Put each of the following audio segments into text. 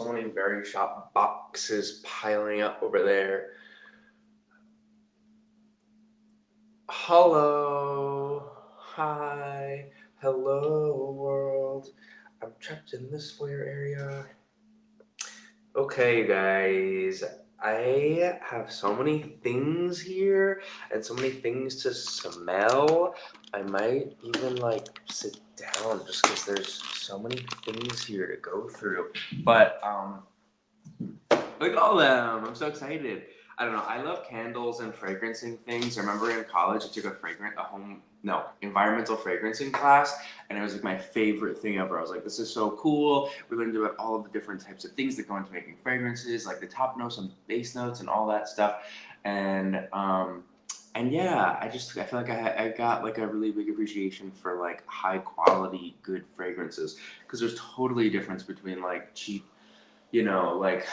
so many Verishop boxes piling up over there. Hello, hi, hello world. I'm trapped in this foyer area. Okay, guys, I have so many things here and so many things to smell. I might even like sit down just because there's so many things here to go through. But look at all of them. I'm so excited. I don't know. I love candles and fragrancing things. I remember in college I took environmental fragrancing class, and it was like my favorite thing ever. I was like, this is so cool. We learned about all of the different types of things that go into making fragrances, like the top notes and base notes and all that stuff. And yeah, I feel like I got like a really big appreciation for like high quality good fragrances, because there's totally a difference between like cheap, like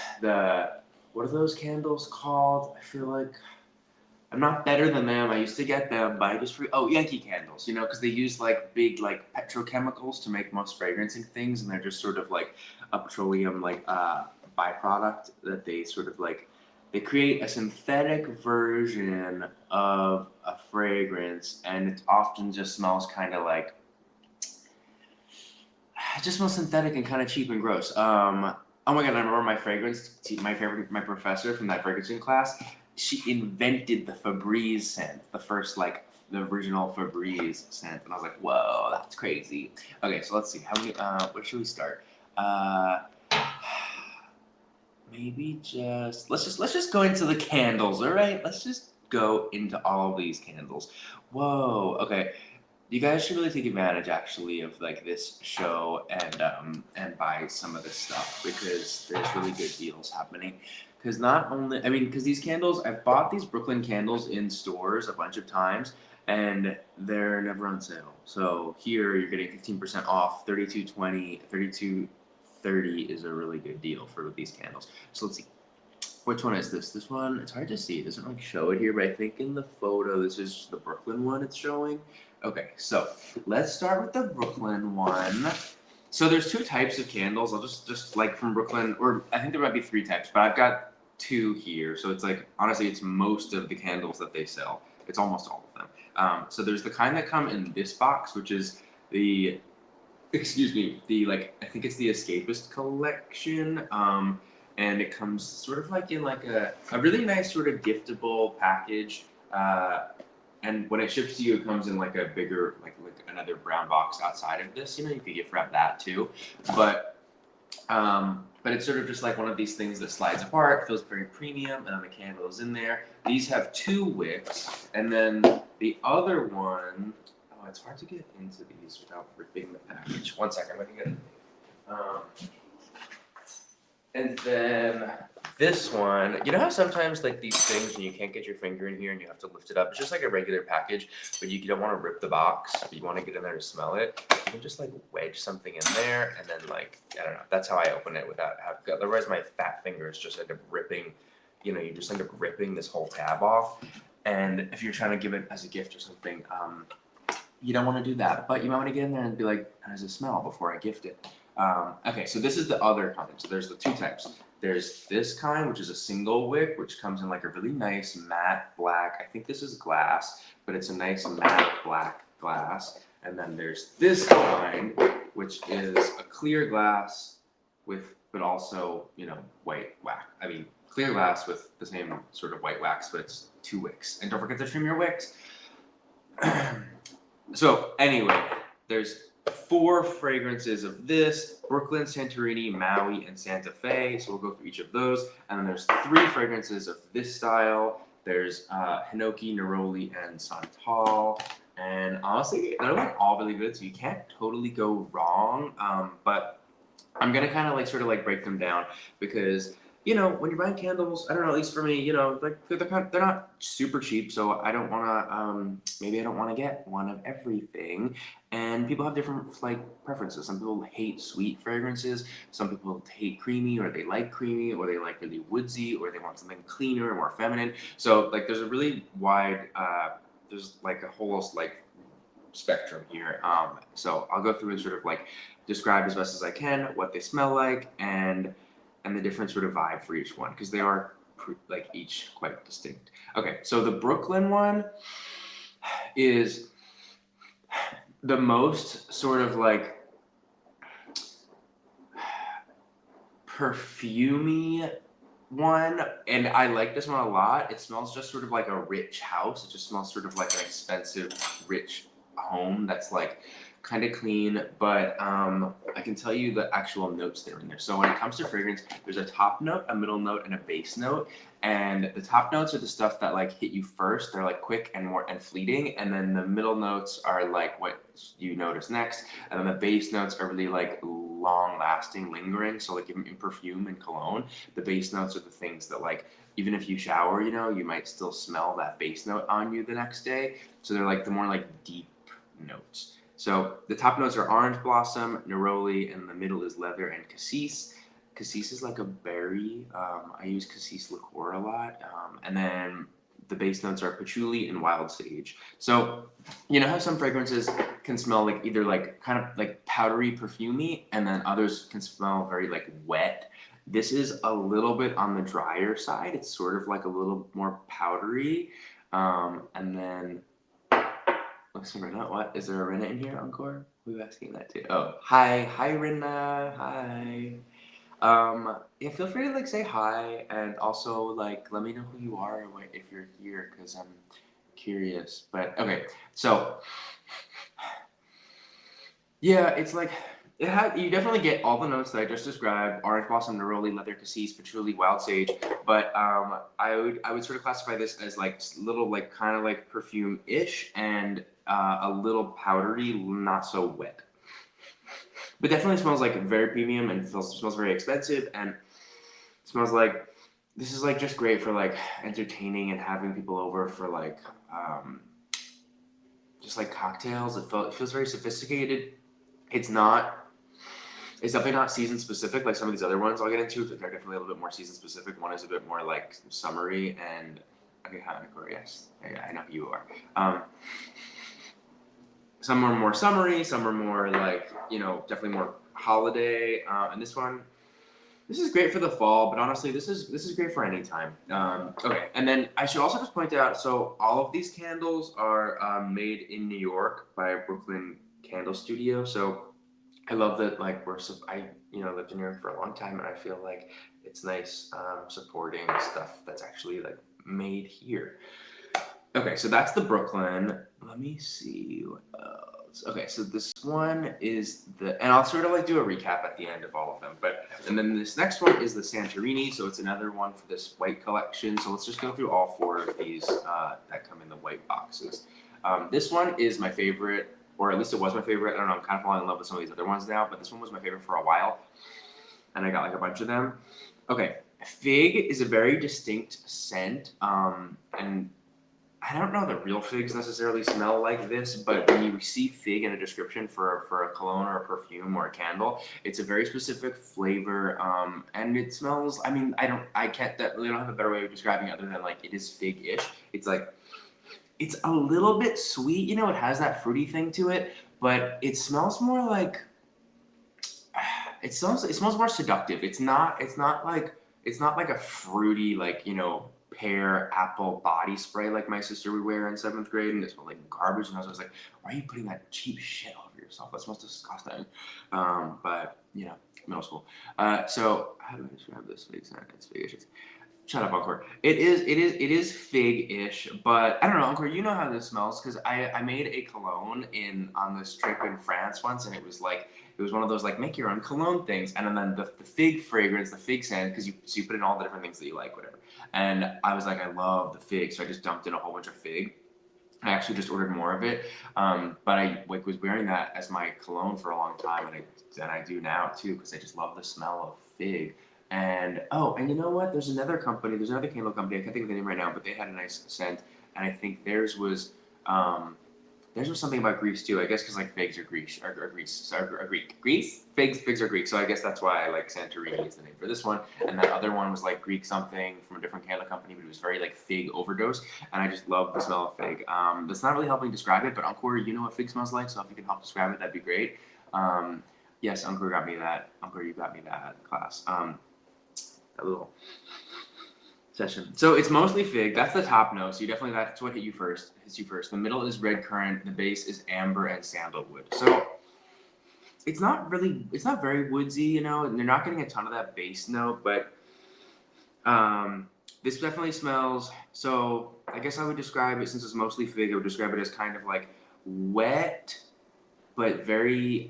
what are those candles called? I feel like I'm not better than them. I used to get them, but I just Yankee Candles, because they use like big like petrochemicals to make most fragrancing things, and they're just sort of like a petroleum like byproduct that they sort of like they create a synthetic version of a fragrance, and it often just smells kind of like it just smells synthetic and kind of cheap and gross. Oh my god! I remember my professor from that fragrancing class. She invented the Febreze scent, the first like the original Febreze scent, and I was like, whoa, that's crazy. Okay, so let's see. How many? Where should we start? Uh, maybe let's just go into the candles. All right, let's just go into all of these candles. Whoa. Okay. You guys should really take advantage, actually, of like this show and buy some of this stuff, because there's really good deals happening. Because not only, I mean, because these candles, I've bought these Brooklyn candles in stores a bunch of times, and they're never on sale. So here you're getting 15% off, 32.20, 32.30 is a really good deal for these candles. So let's see. Which one is this? This one, it's hard to see. It doesn't like show it here, but I think in the photo, this is the Brooklyn one it's showing. Okay, so let's start with the Brooklyn one. So there's two types of candles. I'll just like from Brooklyn, or I think there might be three types, but I've got two here. So it's like, honestly, it's most of the candles that they sell. It's almost all of them. So there's the kind that come in this box, which is the, excuse me, the like, I think it's the Escapist collection. And it comes sort of like in like a really nice sort of giftable package. And when it ships to you, it comes in like a bigger, like another brown box outside of this. You could gift wrap that too. But it's sort of just like one of these things that slides apart, feels very premium, and then the candle is in there. These have two wicks, and then the other one, oh, it's hard to get into these without ripping the package. One second, let me get it. And then this one, you know how sometimes like these things and you can't get your finger in here and you have to lift it up? It's just like a regular package, but you don't want to rip the box, but you want to get in there to smell it. You can just like wedge something in there, and then like, I don't know, that's how I open it without having, otherwise my fat fingers just end up ripping, you just end up ripping this whole tab off. And if you're trying to give it as a gift or something, you don't want to do that, but you might want to get in there and be like, how does it smell before I gift it? Okay, so this is the other kind. So there's the two types. There's this kind, which is a single wick, which comes in like a really nice matte black. I think this is glass, but it's a nice matte black glass. And then there's this kind, which is a clear glass but also, white wax. I mean, clear glass with the same sort of white wax, but it's two wicks. And don't forget to trim your wicks. So anyway, there's 4 fragrances of this: Brooklyn, Santorini, Maui, and Santa Fe. So we'll go through each of those. And then there's 3 fragrances of this style. There's Hinoki, Neroli, and Santal. And honestly, they're like all really good, so you can't totally go wrong. But I'm gonna kind of like sort of like break them down, because when you're buying candles, I don't know, at least for me, like they're not super cheap, so I don't want to, maybe I don't want to get one of everything. And people have different like preferences. Some people hate sweet fragrances, some people hate creamy, or they like creamy, or they like really woodsy, or they want something cleaner and more feminine. So like there's a really wide, there's like a whole like spectrum here. So I'll go through and sort of like describe as best as I can what they smell like, and and the different sort of vibe for each one, because they are like each quite distinct. Okay, so the Brooklyn one is the most sort of like perfumey one, and I like this one a lot. It smells just sort of like a rich house. It just smells sort of like an expensive, rich home that's like kind of clean, but I can tell you the actual notes that are in there. So when it comes to fragrance, there's a top note, a middle note, and a base note. And the top notes are the stuff that like hit you first. They're like quick and more and fleeting. And then the middle notes are like what you notice next. And then the base notes are really like long lasting, lingering. So like in perfume and cologne, the base notes are the things that like, even if you shower, you know, you might still smell that base note on you the next day. So they're like the more like deep notes. So the top notes are orange blossom, neroli, and the middle is leather and cassis. Cassis is like a berry. I use cassis liqueur a lot. And then the base notes are patchouli and wild sage. So you know how some fragrances can smell like either like kind of like powdery, perfumey, and then others can smell very like wet. This is a little bit on the drier side. It's sort of like a little more powdery. And then listen, Rena, what? Is there a Rena in here, Encore? Who are you asking that to? Oh, hi, Rena, hi. Yeah, feel free to like say hi, and also like let me know who you are if you're here, because I'm curious. But okay, so yeah, it's like you definitely get all the notes that I just described: orange blossom, neroli, leather, cassis, patchouli, wild sage. But I would sort of classify this as like little like kind of like perfume-ish and a little powdery, not so wet. But definitely smells like very premium and smells very expensive, and smells like this is like just great for like entertaining and having people over for like just like cocktails. It feels very sophisticated. It's not. It's definitely not season specific like some of these other ones I'll get into. They're definitely a little bit more season specific. One is a bit more like summery and okay, Hanako, yes, I know who you are. Some are more summery, some are more like definitely more holiday. And this is great for the fall, but honestly, this is great for any time. Okay, and then I should also just point out, so all of these candles are made in New York by a Brooklyn candle studio. So I love that, like I lived in New York for a long time, and I feel like it's nice supporting stuff that's actually like made here. Okay, so that's the Brooklyn. Let me see what else. Okay, so this one is and I'll sort of like do a recap at the end of all of them. And then this next one is the Santorini. So it's another one for this white collection. So let's just go through all four of these that come in the white boxes. This one is my favorite, or at least it was my favorite. I don't know. I'm kind of falling in love with some of these other ones now, but this one was my favorite for a while, and I got like a bunch of them. Okay, fig is a very distinct scent, and I don't know that real figs necessarily smell like this, but when you see fig in a description for a cologne or a perfume or a candle, it's a very specific flavor, and it smells. I mean, I can't really don't have a better way of describing it other than like it is fig-ish. It's like it's a little bit sweet, it has that fruity thing to it, but it smells more like it smells more seductive. It's not like a fruity like pear apple body spray like my sister would wear in 7th grade, and it smelled like garbage. And I was like, why are you putting that cheap shit all over yourself? That smells disgusting. But middle school. So how do I describe this? It's fig-ish. Shut up, Encore. It is fig-ish, but I don't know, Encore. You know how this smells because I made a cologne on this trip in France once, and it was one of those like make your own cologne things, and then the fig fragrance, the fig scent, because you put in all the different things that you like, whatever. And I was like, I love the fig, so I just dumped in a whole bunch of fig. I actually just ordered more of it, but I was wearing that as my cologne for a long time, and I do now too because I just love the smell of fig. And and you know what? There's another candle company. I can't think of the name right now, but they had a nice scent, and I think theirs was something about Greece too. I guess because like figs are Greece or Greece are Greek. Greece figs are Greek. So I guess that's why I like Santorini is the name for this one. And that other one was like Greek something from a different candle company, but it was very like fig overdose. And I just love the smell of fig. That's not really helping describe it, but Encore, you know what fig smells like, so if you can help describe it, that'd be great. Yes, Encore got me that. Encore, you got me that class. a little session. So it's mostly fig. That's the top note. So you definitely, that's what hits you first. The middle is red currant. The base is amber and sandalwood. So it's not very woodsy, you know, and you're not getting a ton of that base note, but this definitely smells. So I guess I would describe it, since it's mostly fig, I would describe it as kind of like wet, but very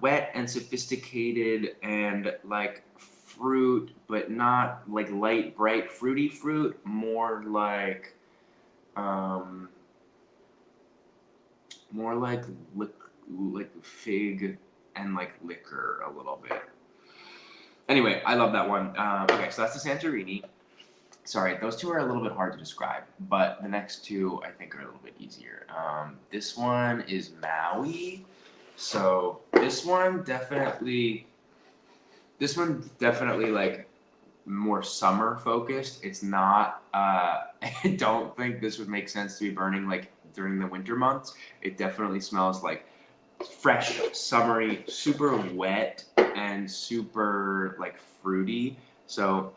wet and sophisticated, and like fruit, but not like light, bright, fruity fruit. More like um, more like like fig and like liquor a little bit. Anyway, I love that one. Okay, so that's the Santorini. Sorry, those two are a little bit hard to describe, but the next two I think are a little bit easier. This one is Maui. So this one definitely like more summer focused. It's not. I don't think this would make sense to be burning like during the winter months. It definitely smells like fresh, summery, super wet, and super like fruity. So,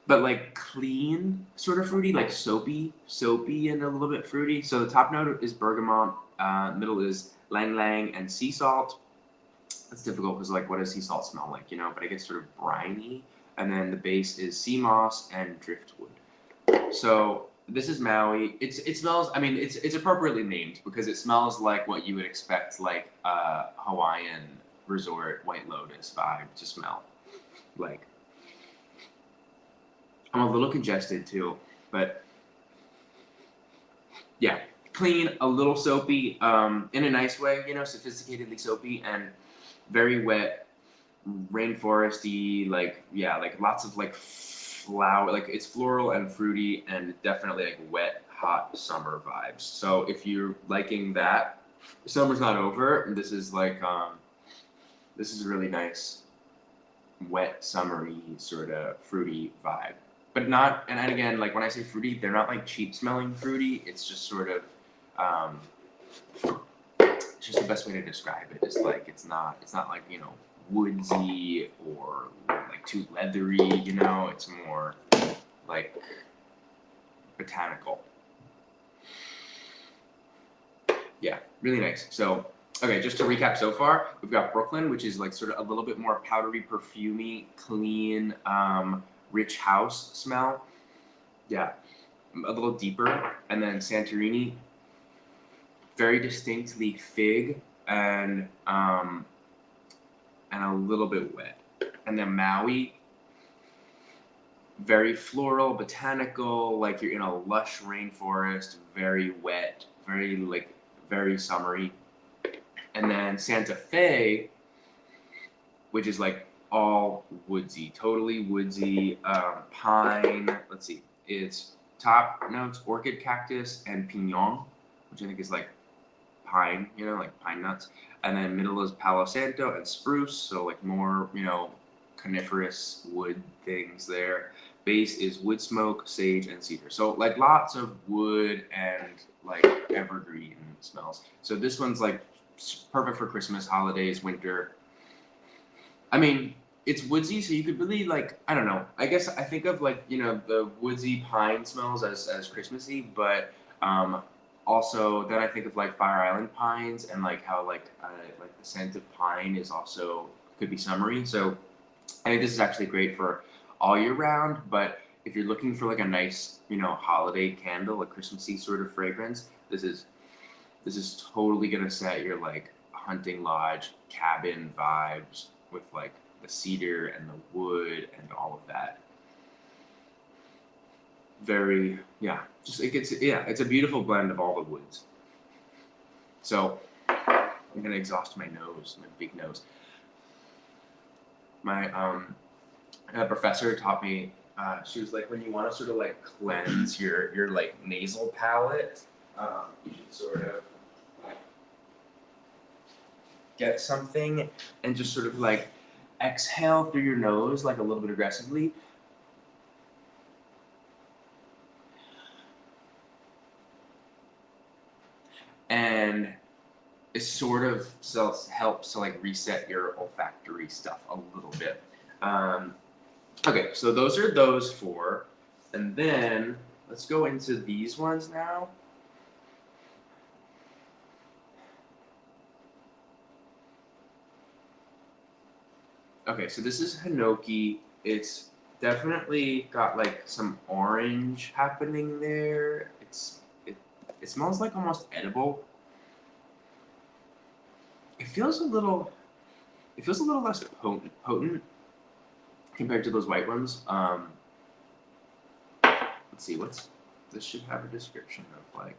but like clean, sort of fruity, like soapy, and a little bit fruity. So the top note is bergamot, middle is lang lang and sea salt. That's difficult because like, what does sea salt smell like, you know? But I guess sort of briny. And then the base is sea moss and driftwood. So this is Maui. It smells. I mean, it's appropriately named because it smells like what you would expect like a Hawaiian resort White Lotus vibe to smell like. I'm a little congested too, but yeah, clean, a little soapy, in a nice way, you know, sophisticatedly soapy, and very wet, rainforesty, like yeah, like lots of like flower, like it's floral and fruity, and definitely like wet, hot summer vibes. So if you're liking that, summer's not over. This is like this is a really nice, wet, summery sort of fruity vibe. But not, and again, like when I say fruity, they're not like cheap smelling fruity. It's just sort of, um, it's just the best way to describe it. Is like it's not like, you know, woodsy or like too leathery. You know, it's more like botanical. Yeah, really nice. So, okay, just to recap so far, we've got Brooklyn, which is like sort of a little bit more powdery, perfumey, clean, rich house smell. Yeah, a little deeper. And then Santorini, very distinctly fig and a little bit wet. And then Maui, very floral, botanical, like you're in a lush rainforest, very wet, very summery. And then Santa Fe, which is like all woodsy, totally woodsy, pine. Let's see, it's top notes orchid, cactus, and pinon, which I think is like pine, you know, like pine nuts. And then middle is Palo Santo and spruce, so like more, you know, coniferous wood things there. Base is wood smoke, sage, and cedar. So like lots of wood and like evergreen smells. So this one's like perfect for Christmas, holidays, winter. I mean, it's woodsy, so you could really like, I don't know. I guess I think of like, you know, the woodsy pine smells as Christmassy, but also then I think of like Fire Island pines and like how like the scent of pine is also could be summery. So I think this is actually great for all year round, but if you're looking for like a nice, you know, holiday candle, a Christmassy sort of fragrance, this is totally gonna set your like hunting lodge cabin vibes with like the cedar and the wood and all of that. Very, yeah, just it gets, yeah, it's a beautiful blend of all the woods. So I'm gonna exhaust my nose, my big nose. My professor taught me. She was like, when you want to sort of like cleanse your like nasal palate, you should sort of get something and just sort of like exhale through your nose like a little bit aggressively. And it sort of helps to like reset your olfactory stuff a little bit. Okay, so those are those four. And then let's go into these ones now. Okay, so this is Hinoki. It's definitely got like some orange happening there. It smells like almost edible. It feels a little less potent compared to those white ones. Let's see, this should have a description of like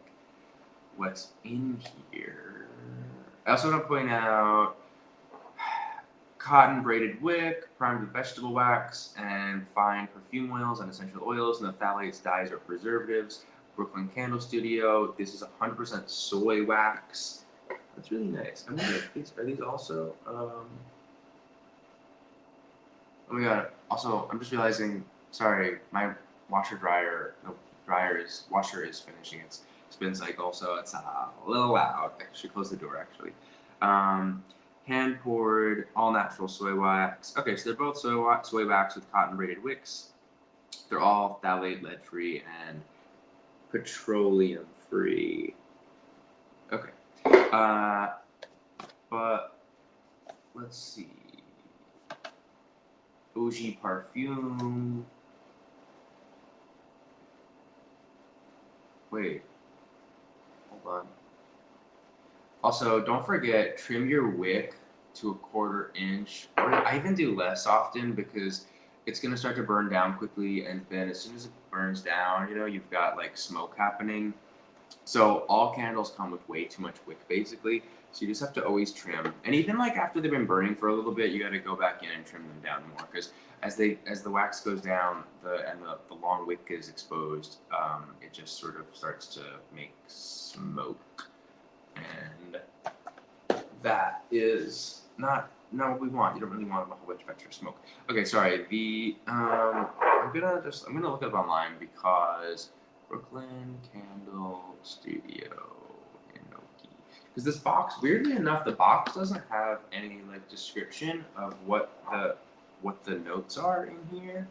what's in here. I also want to point out cotton braided wick, primed with vegetable wax, and fine perfume oils and essential oils, no phthalates, dyes, or preservatives. Brooklyn Candle Studio. This is 100% soy wax. That's really nice. I wonder if these are these also. Oh my god. Also, I'm just realizing. Sorry, my washer is finishing its spin cycle, so it's a little loud. I should close the door actually. Hand poured, all natural soy wax. Okay, so they're both soy wax with cotton braided wicks. They're all phthalate, lead free, and petroleum free. Okay. But let's see. Bougie Parfume. Wait. Hold on. Also, don't forget, trim your wick to a 1/4 inch. Or I even do less often because it's going to start to burn down quickly. And then as soon as it burns down, you know, you've got like smoke happening. So all candles come with way too much wick, basically. So you just have to always trim. And even like after they've been burning for a little bit, you got to go back in and trim them down more because as the wax goes down, the long wick is exposed. It just sort of starts to make smoke, and that is not what we want. You don't really want a whole bunch of extra smoke. Okay, sorry. I'm gonna look it up online because Brooklyn Candle Studio Inoki. Because this box, weirdly enough, the box doesn't have any like description of what the notes are in here.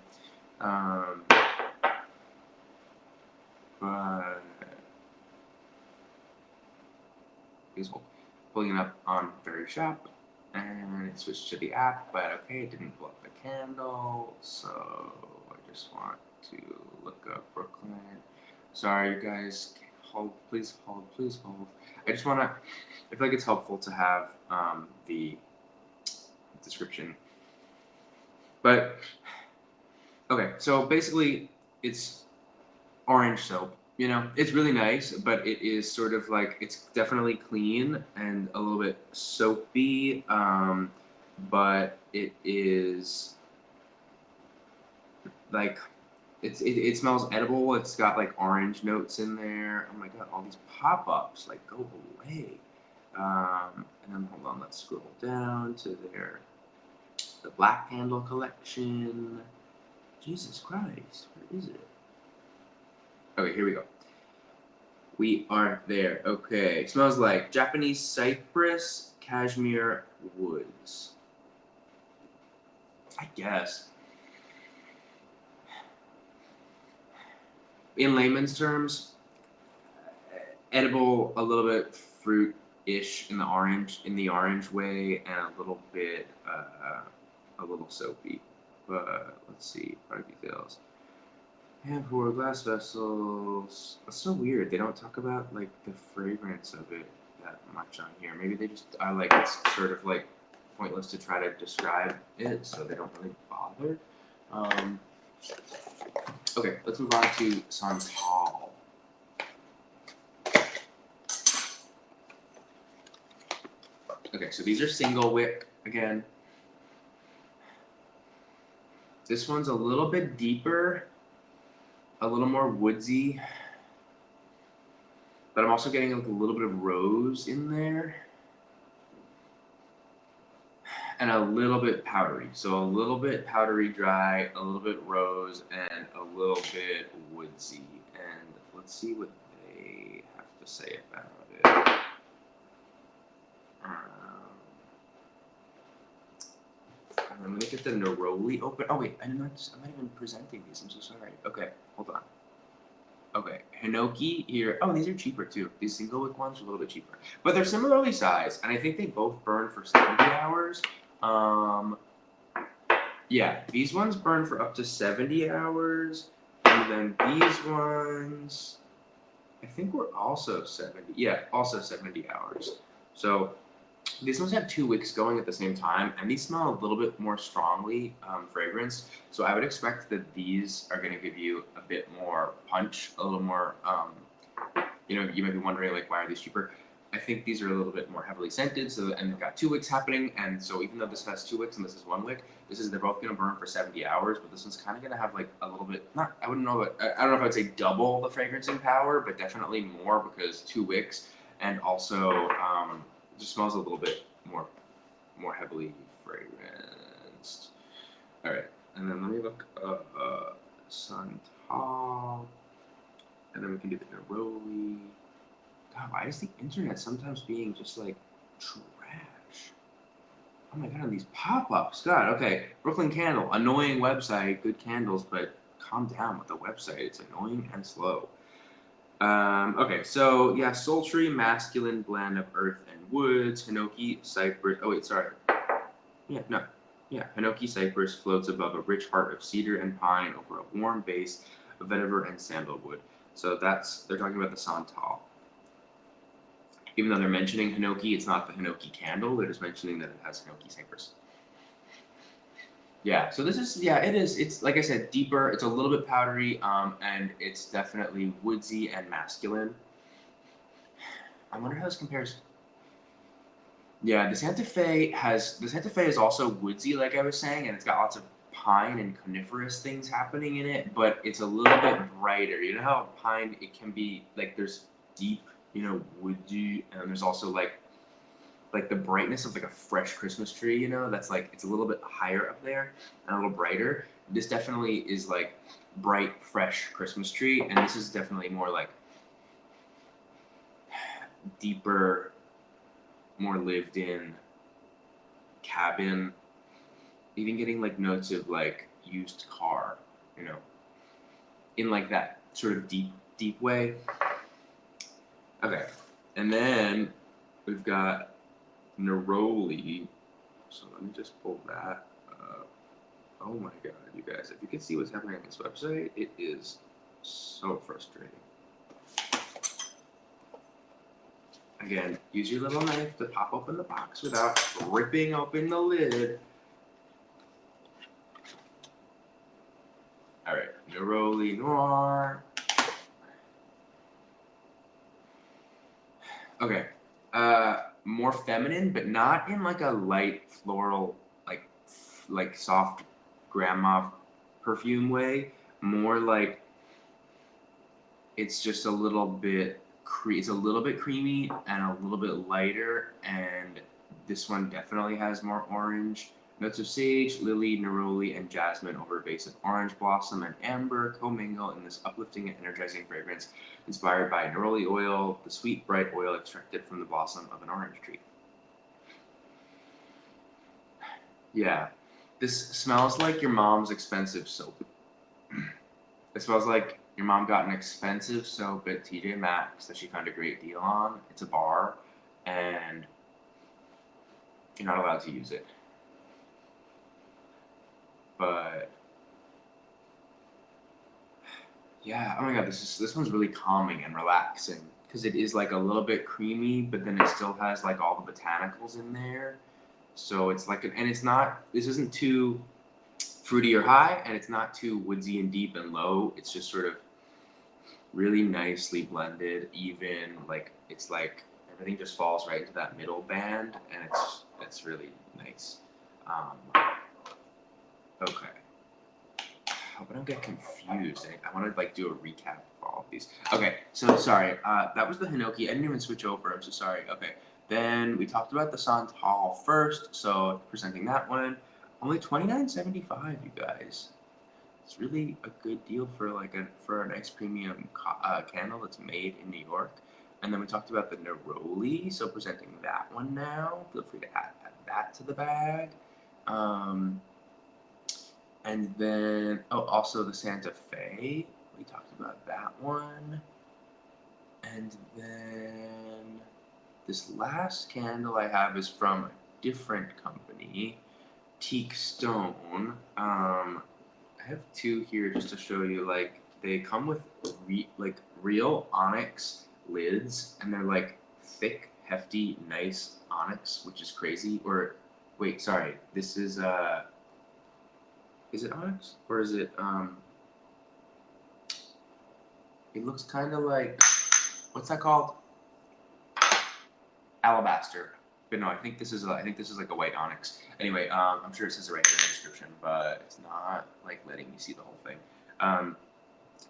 But please hold. Pulling it up on Verishop, and it switched to the app, but okay, it didn't pull up the candle, so I just want to look up Brooklyn. Sorry, you guys. Hold, please hold, please hold. I just want to. I feel like it's helpful to have the description. But okay, so basically, it's orange soap. You know, it's really nice, but it is sort of like it's definitely clean and a little bit soapy. But it is like it smells edible. It's got like orange notes in there. Oh my god, all these pop-ups, like go away. And then hold on, let's scroll down to the Black Candle collection. Jesus Christ, where is it? Okay, here we go. We are there. Okay, smells like Japanese cypress, cashmere woods. I guess. In layman's terms, edible, a little bit fruit-ish in the orange way, and a little soapy. But let's see, product details. Hand pour glass vessels. That's so weird. They don't talk about like the fragrance of it that much on here. Maybe they just like it's sort of like pointless to try to describe it, so they don't really bother. Okay, let's move on to Santal. Okay, so these are single wick again. This one's a little bit deeper, a little more woodsy, but I'm also getting like a little bit of rose in there. And a little bit powdery. So a little bit powdery dry, a little bit rose, and a little bit woodsy. And let's see what they have to say about it. then let me get the Neroli open. Oh wait, I'm not even presenting these. I'm so sorry. Okay, hold on. Okay, Hinoki here. Oh, these are cheaper too. These single wick ones are a little bit cheaper, but they're similarly sized, and I think they both burn for 70 hours. Yeah, these ones burn for up to 70 hours, and then these ones, I think were also 70. Yeah, also 70 hours. So these ones have 2 wicks going at the same time, and these smell a little bit more strongly fragrance. So I would expect that these are going to give you a bit more punch, a little more. You might be wondering like, why are these cheaper? I think these are a little bit more heavily scented, and they've got 2 wicks happening, and so even though this has 2 wicks and this is 1 wick, they're both going to burn for 70 hours, but this one's kind of going to have like a little bit, I don't know if I'd say double the fragrancing power, but definitely more because 2 wicks, and also it just smells a little bit more heavily fragranced. All right, and then let me look up Santal, and then we can do the Neroli. God, why is the internet sometimes being just like trash? Oh my god, these pop-ups. God, okay. Brooklyn Candle, annoying website, good candles, but calm down with the website. It's annoying and slow. Okay, so yeah, sultry, masculine blend of earth and woods, Hinoki, cypress. Oh wait, sorry. Yeah, no. Yeah, Hinoki cypress floats above a rich heart of cedar and pine over a warm base of vetiver and sandalwood. So they're talking about the Santal. Even though they're mentioning Hinoki, it's not the Hinoki candle. They're just mentioning that it has Hinoki cypress. Yeah, so this is, yeah, it is. It's, like I said, deeper. It's a little bit powdery, and it's definitely woodsy and masculine. I wonder how this compares. Yeah, the Santa Fe is also woodsy, like I was saying, and it's got lots of pine and coniferous things happening in it, but it's a little bit brighter. You know how pine, it can be, like, there's deep, woody, and there's also, like the brightness of, like, a fresh Christmas tree, that's, like, it's a little bit higher up there and a little brighter. This definitely is, like, bright, fresh Christmas tree, and this is definitely more, like, deeper, more lived in cabin, even getting like notes of like used car, in like that sort of deep way. Okay, and then we've got Neroli. So let me just pull that up. Oh my god, you guys, if you can see what's happening on this website, it is so frustrating. Again, use your little knife to pop open the box without ripping open the lid. All right, Neroli Noir. Okay, more feminine, but not in like a light floral, like soft grandma perfume way. More like it's just a little bit it's a little bit creamy and a little bit lighter, and this one definitely has more orange. Notes of sage, lily, neroli, and jasmine over a base of orange blossom and amber commingle in this uplifting and energizing fragrance inspired by neroli oil, the sweet, bright oil extracted from the blossom of an orange tree. Yeah, this smells like your mom's expensive soap. It smells like your mom got an expensive soap at TJ Maxx that she found a great deal on. It's a bar, and you're not allowed to use it. But yeah, oh my god, this one's really calming and relaxing because it is like a little bit creamy, but then it still has like all the botanicals in there. So it's like, and it's not. This isn't too fruity or high, and it's not too woodsy and deep and low. It's just sort of really nicely blended. Even like it's like everything just falls right into that middle band, and it's really nice. Okay. Hope I don't get confused. I want to like do a recap of all of these. Okay, so sorry. That was the Hinoki. I didn't even switch over. I'm so sorry. Okay. Then we talked about the Santal first. So presenting that one, only $29.75, you guys. It's really a good deal for for a nice premium candle that's made in New York. And then we talked about the Neroli. So presenting that one now. Feel free to add that to the bag. And then, oh, also the Santa Fe. We talked about that one. And then this last candle I have is from a different company, Teak Stone. I have two here just to show you. Like they come with real onyx lids, and they're like thick, hefty, nice onyx, which is crazy. Or wait, sorry, this is it onyx or is it It looks kind of like, what's that called? Alabaster. But no, I think this is like a white onyx. Anyway, I'm sure it says it right here in the description, but it's not like letting me see the whole thing. Um,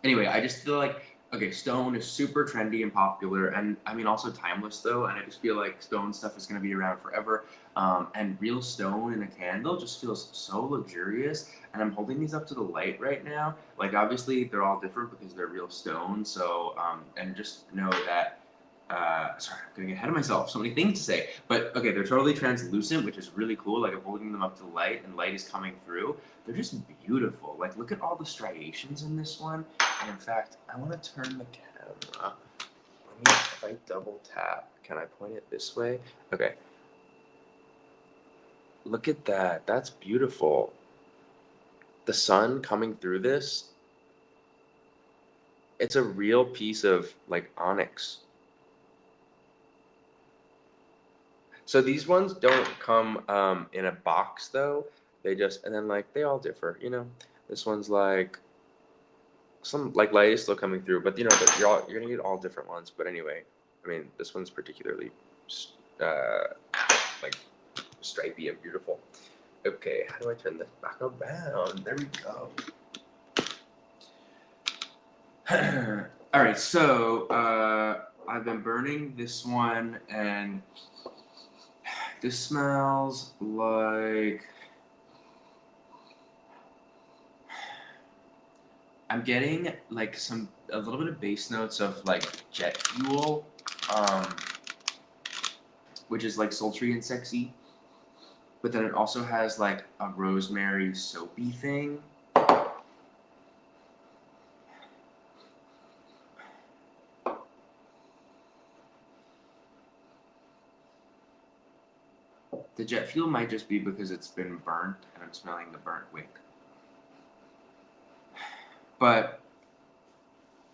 Anyway, I just feel like, okay, stone is super trendy and popular, and I mean also timeless though. And I just feel like stone stuff is gonna be around forever. And real stone in a candle just feels so luxurious. And I'm holding these up to the light right now. Like obviously they're all different because they're real stone. So and just know that. Sorry, I'm getting ahead of myself. So many things to say, but okay, they're totally translucent, which is really cool. Like I'm holding them up to the light, and light is coming through. They're just beautiful. Like look at all the striations in this one. And in fact, I want to turn the camera. If I double tap, can I point it this way? Okay. Look at that. That's beautiful. The sun coming through this, it's a real piece of like onyx. So these ones don't come in a box though. They just, and then like they all differ, you know. This one's like some like light is still coming through, but you know, you're gonna get all different ones. But anyway, I mean, this one's particularly uh, like stripy and beautiful. Okay, how do I turn this back around? There we go. All right, so I've been burning this one, and this smells like I'm getting like a little bit of base notes of like jet fuel, um, which is like sultry and sexy. But then it also has like a rosemary soapy thing. The jet fuel might just be because it's been burnt and I'm smelling the burnt wick. But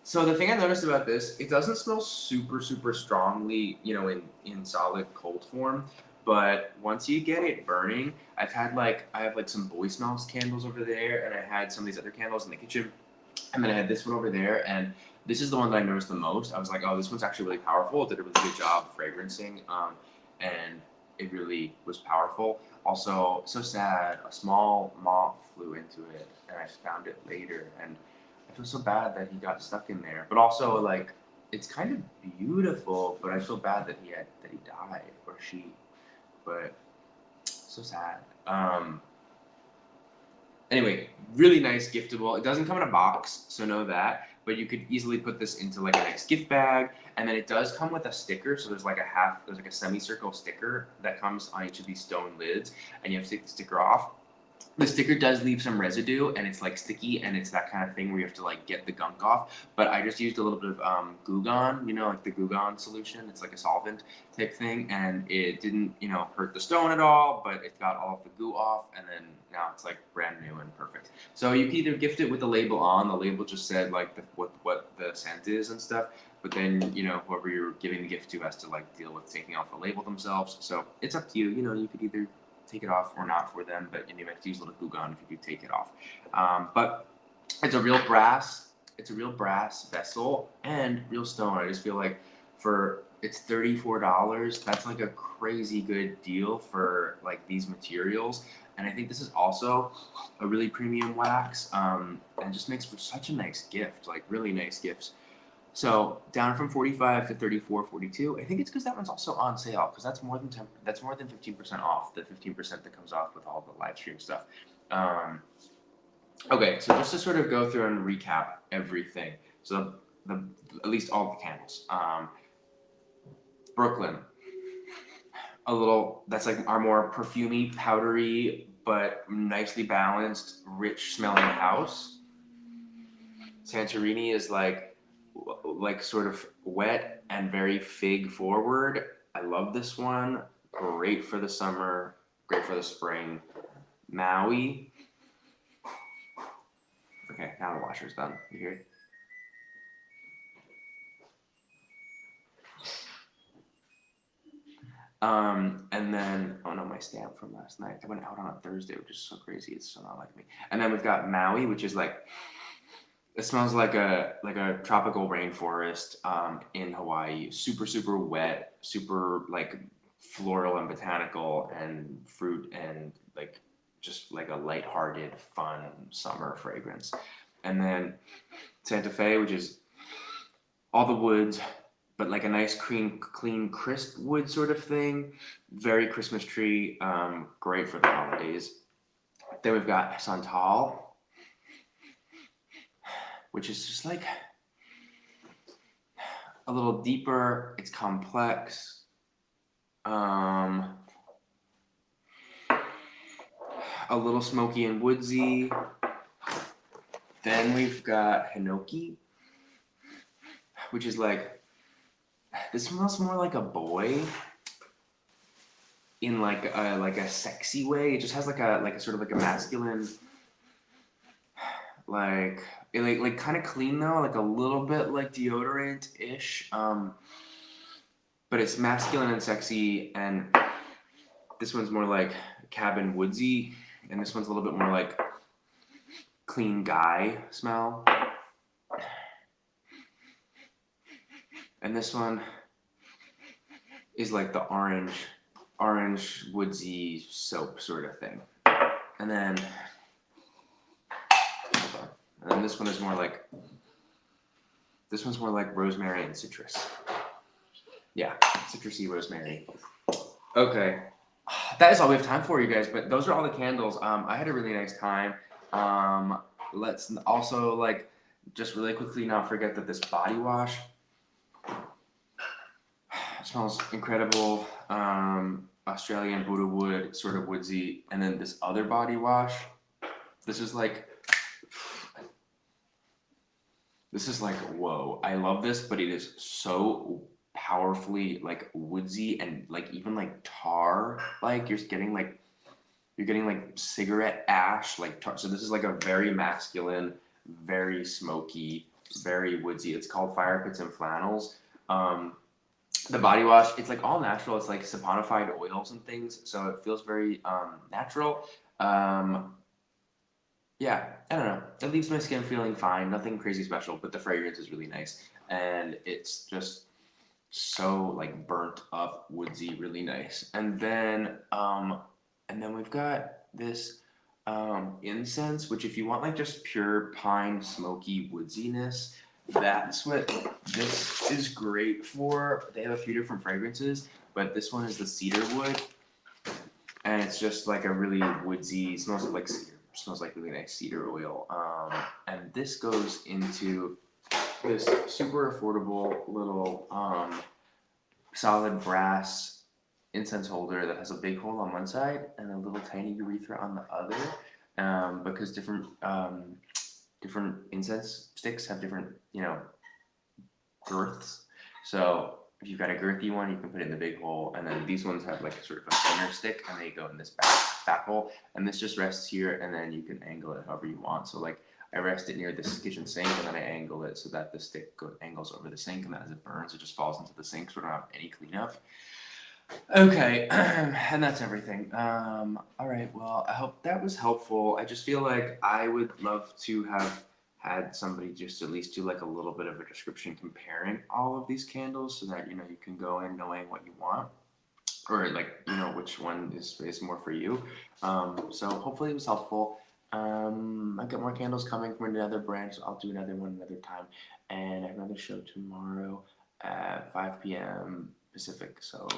so the thing I noticed about this, it doesn't smell super, super strongly, you know, in solid cold form. But once you get it burning, I have like some Boy Smells candles over there, and I had some of these other candles in the kitchen. And then I had this one over there, and this is the one that I noticed the most. I was like, oh, this one's actually really powerful. It did a really good job fragrancing, and it really was powerful. Also, so sad, a small moth flew into it, and I found it later, and I feel so bad that he got stuck in there. But also, like, it's kind of beautiful, but I feel bad that he died or she. But so sad. Anyway, really nice giftable. It doesn't come in a box, so know that. But you could easily put this into like a nice gift bag, and then it does come with a sticker. So there's like a semicircle sticker that comes on each of these stone lids, and you have to take the sticker off. The sticker does leave some residue, and it's like sticky, and it's that kind of thing where you have to like get the gunk off. But I just used a little bit of Goo Gone, you know, like the Goo Gone solution. It's like a solvent type thing, and it didn't, you know, hurt the stone at all. But it got all of the goo off, and then now it's like brand new and perfect. So you can either gift it with the label on. The label just said like what the scent is and stuff. But then you know whoever you're giving the gift to has to like deal with taking off the label themselves. So it's up to you. You know, you could either take it off or not for them, but you have to use a little glue gun if you do take it off. But it's a real brass. It's a real brass vessel and real stone. I just feel like for it's $34. That's like a crazy good deal for like these materials. And I think this is also a really premium wax, and just makes for such a nice gift. Like really nice gifts. So down from 45 to 34.42. I think it's because that one's also on sale because that's more than 10. That's more than 15% off. The 15% that comes off with all the live stream stuff. Um, okay, so just to sort of go through and recap everything. So the at least all the candles. Brooklyn, a little. That's like our more perfumey, powdery but nicely balanced, rich smelling house. Santorini is like sort of wet and very fig forward. I love this one. Great for the summer, great for the spring. Maui. Okay, now the washer's done. You hear it? And then, oh no, my stamp from last night. I went out on a Thursday, which is so crazy. It's so not like me. And then we've got Maui, which is like, it smells like a tropical rainforest in Hawaii. Super, super wet, super like floral and botanical and fruit and like just like a lighthearted, fun summer fragrance. And then Santa Fe, which is all the woods, but like a nice, clean, crisp wood sort of thing. Very Christmas tree, great for the holidays. Then we've got Santal, which is just like a little deeper. It's complex. A little smoky and woodsy. Then we've got Hinoki, which is like, this smells more like a boy in like a sexy way. It just has like a sort of like a masculine, like kind of clean though, like a little bit like deodorant-ish. But it's masculine and sexy, and this one's more like cabin woodsy, and this one's a little bit more like clean guy smell. And this one is like the orange woodsy soap sort of thing. And then this one is more like, this one's more like rosemary and citrus. Yeah, citrusy rosemary. Okay, that is all we have time for, you guys, but those are all the candles. I had a really nice time. Let's also like just really quickly not forget that this body wash smells incredible. Australian Buddha wood, sort of woodsy, and then this other body wash. This is like, whoa. I love this, but it is so powerfully like woodsy and like even like tar. Like you're getting like cigarette ash, like tar. So this is like a very masculine, very smoky, very woodsy. It's called Fire Pits and Flannels. The body wash, it's like all natural. It's like saponified oils and things, so it feels very natural. Yeah, I don't know. It leaves my skin feeling fine. Nothing crazy special, but the fragrance is really nice, and it's just so like burnt up, woodsy, really nice. And then we've got this incense, which if you want like just pure pine, smoky woodsiness, that's what this is great for. They have a few different fragrances, but this one is the Cedar Wood, and it's just like a really woodsy, smells like cedar, smells like really nice cedar oil. And this goes into this super affordable little solid brass incense holder that has a big hole on one side and a little tiny urethra on the other, because different incense sticks have different, girths. So if you've got a girthy one, you can put it in the big hole, and then these ones have like sort of a thinner stick, and they go in this back hole, and this just rests here, and then you can angle it however you want. So like I rest it near this kitchen sink, and then I angle it so that the stick angles over the sink, and then as it burns, it just falls into the sink, so I don't have any cleanup. Okay, and that's everything. All right, well, I hope that was helpful. I just feel like I would love to have had somebody just at least do like a little bit of a description comparing all of these candles so that, you can go in knowing what you want, or like, which one is more for you. So hopefully it was helpful. I've got more candles coming from another brand, so I'll do another one another time. And I have another show tomorrow at 5 p.m. Pacific, so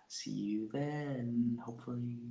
see you then, hopefully.